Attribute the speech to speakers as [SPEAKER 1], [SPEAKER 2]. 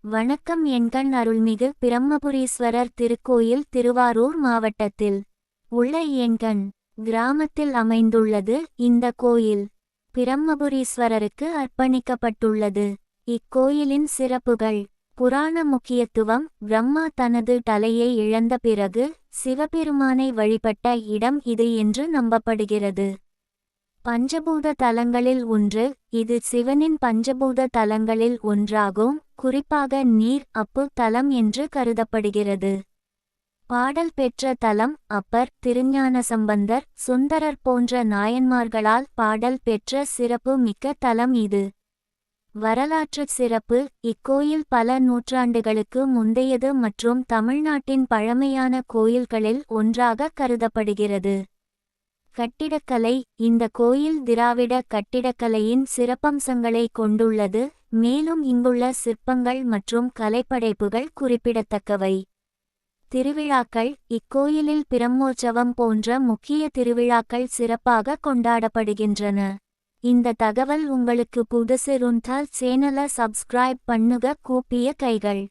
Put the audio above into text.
[SPEAKER 1] வணக்கம். எண்கண் அருள்மிகு பிரம்மபுரீஸ்வரர் திருக்கோயில் திருவாரூர் மாவட்டத்தில் உள்ள எண்கண் கிராமத்தில் அமைந்துள்ளது இந்த கோயில். பிரம்மபுரீஸ்வரருக்கு அர்ப்பணிக்கப்பட்டுள்ளது. இக்கோயிலின் சிறப்புகள்: புராண முக்கியத்துவம். பிரம்மா தனது தலையை இழந்த பிறகு சிவபெருமானை வழிபட்ட இடம் இது என்று நம்பப்படுகிறது. பஞ்சபூத தலங்களில் ஒன்று இது. சிவனின் பஞ்சபூத தலங்களில் ஒன்றாகும். குறிப்பாக நீர் அப்பு தலம் என்று கருதப்படுகிறது. பாடல் பெற்ற தலம் அப்பர், திருஞானசம்பந்தர், சுந்தரர் போன்ற நாயன்மார்களால் பாடல் பெற்ற சிறப்பு மிக்க தலம் இது. வரலாற்று சிறப்பு: இக்கோயில் பல நூற்றாண்டுகளுக்கு முந்தையது மற்றும் தமிழ்நாட்டின் பழமையான கோயில்களில் ஒன்றாக கருதப்படுகிறது. கட்டிடக்கலை: இந்த கோயில் திராவிட கட்டிடக்கலையின் சிறப்பம்சங்களை கொண்டுள்ளது. மேலும் இங்குள்ள சிற்பங்கள் மற்றும் கலைப்படைப்புகள் குறிப்பிடத்தக்கவை. திருவிழாக்கள்: இக்கோயிலில் பிரம்மோற்சவம் போன்ற முக்கிய திருவிழாக்கள் சிறப்பாக கொண்டாடப்படுகின்றன. இந்த தகவல் உங்களுக்கு புதுசு இருந்தால் சேனலை சப்ஸ்கிரைப் பண்ணுங்க. கூப்பிய கைகள்.